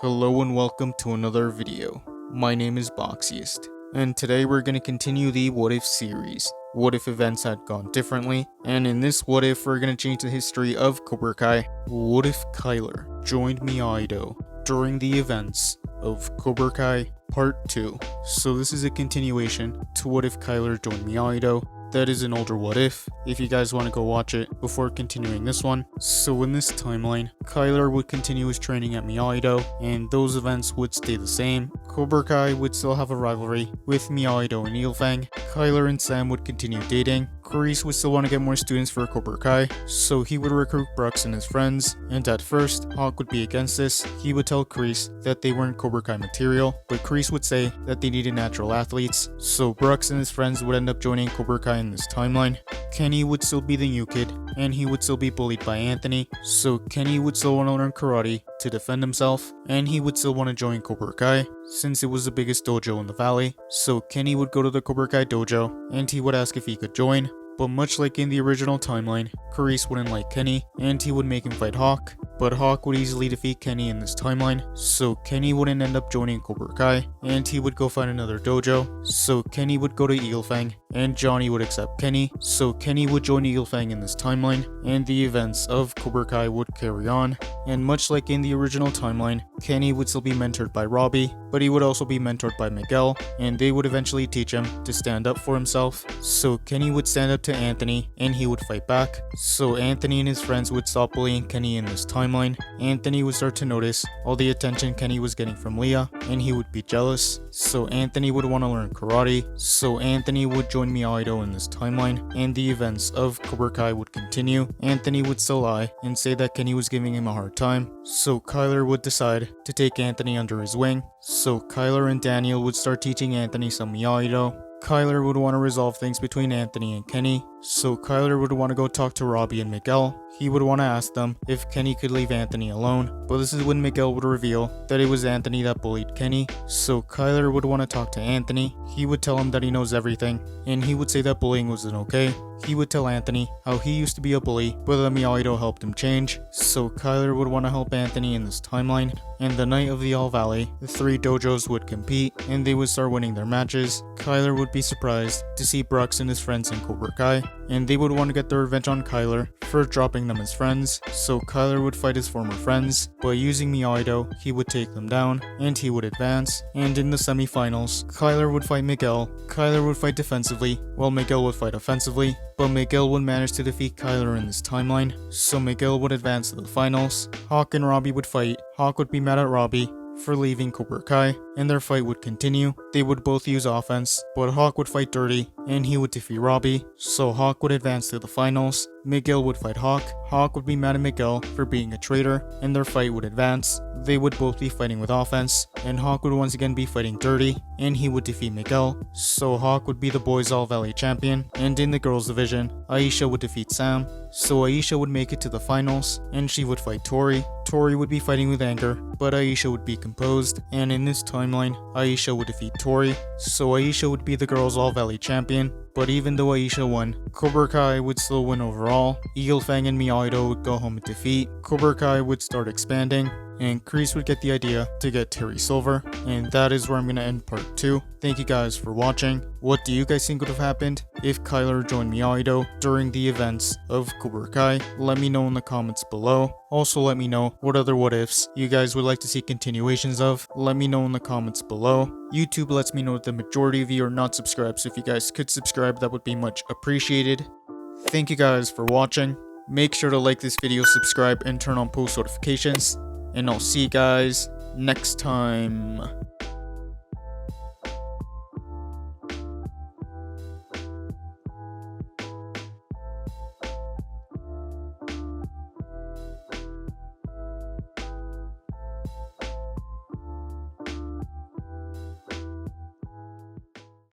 Hello and welcome to another video. My name is Boxiest, and today we're going to continue the What If series. What if events had gone differently? And in this What If, we're going to change the history of Cobra Kai. What if Kyler joined Miyagi-Do during the events of Cobra Kai Part 2? So this is a continuation to What if Kyler joined Miyagi-Do. That is an older What If, if you guys want to go watch it before continuing this one. So in this timeline, Kyler would continue his training at Miyagi-Do, and those events would stay the same. Cobra Kai would still have a rivalry with Miyagi-Do and Ilfang. Kyler and Sam would continue dating. Kreese would still want to get more students for Cobra Kai, so he would recruit Brooks and his friends, and at first, Hawk would be against this. He would tell Kreese that they weren't Cobra Kai material, but Kreese would say that they needed natural athletes, so Brooks and his friends would end up joining Cobra Kai in this timeline. Kenny would still be the new kid, and he would still be bullied by Anthony, so Kenny would still want to learn karate to defend himself, and he would still want to join Cobra Kai, since it was the biggest dojo in the valley. So Kenny would go to the Cobra Kai dojo, and he would ask if he could join. But much like in the original timeline, Kreese wouldn't like Kenny, and he would make him fight Hawk, but Hawk would easily defeat Kenny in this timeline, so Kenny wouldn't end up joining Cobra Kai, and he would go find another dojo, so Kenny would go to Ilfang, and Johnny would accept Kenny, so Kenny would join Ilfang in this timeline, and the events of Cobra Kai would carry on. And much like in the original timeline, Kenny would still be mentored by Robbie, but he would also be mentored by Miguel, and they would eventually teach him to stand up for himself. So Kenny would stand up to Anthony, and he would fight back. So Anthony and his friends would stop bullying Kenny in this timeline. Anthony would start to notice all the attention Kenny was getting from Leah, and he would be jealous. So Anthony would want to learn karate. So Anthony would join Miyagi-Do in this timeline, and the events of Cobra Kai would continue. Anthony would still lie and say that Kenny was giving him a hard time. So Kyler would decide to take Anthony under his wing. So Kyler and Daniel would start teaching Anthony some Miyagi-Do. Kyler would want to resolve things between Anthony and Kenny, so Kyler would want to go talk to Robbie and Miguel. He would want to ask them if Kenny could leave Anthony alone, but this is when Miguel would reveal that it was Anthony that bullied Kenny, so Kyler would want to talk to Anthony. He would tell him that he knows everything, and he would say that bullying wasn't okay. He would tell Anthony how he used to be a bully, but the Miyagi-Do helped him change, so Kyler would want to help Anthony in this timeline. And the night of the All Valley, the three dojos would compete, and they would start winning their matches. Kyler would be surprised to see Brooks and his friends in Cobra Kai, and they would want to get their revenge on Kyler for dropping them as friends, so Kyler would fight his former friends, but using Miyagi-Do, he would take them down, and he would advance, and in the semifinals, Kyler would fight Miguel. Kyler would fight defensively, while Miguel would fight offensively, but Miguel would manage to defeat Kyler in this timeline, so Miguel would advance to the finals. Hawk and Robbie would fight. Hawk would be mad at Robbie for leaving Cobra Kai, and their fight would continue. They would both use offense, but Hawk would fight dirty, and he would defeat Robbie, so Hawk would advance to the finals. Miguel would fight Hawk. Hawk would be mad at Miguel for being a traitor, and their fight would advance. They would both be fighting with offense, and Hawk would once again be fighting dirty, and he would defeat Miguel, so Hawk would be the boys All Valley champion. And in the girls division, Aisha would defeat Sam, so Aisha would make it to the finals, and she would fight Tori. Tori would be fighting with anger, but Aisha would be composed, and in this timeline, Aisha would defeat Tori, so Aisha would be the girls All Valley champion. But even though Aisha won, Cobra Kai would still win overall. Ilfang and Miyagi-Do would go home with defeat. Cobra Kai would start expanding, and Kreese would get the idea to get Terry Silver, and that is where I'm going to end part 2. Thank you guys for watching. What do you guys think would have happened if Kyler joined Miyagi-Do during the events of Cobra Kai? Let me know in the comments below. Also let me know what other what ifs you guys would like to see continuations of. Let me know in the comments below. YouTube lets me know that the majority of you are not subscribed, so if you guys could subscribe, that would be much appreciated. Thank you guys for watching. Make sure to like this video, subscribe, and turn on post notifications. And I'll see you guys next time.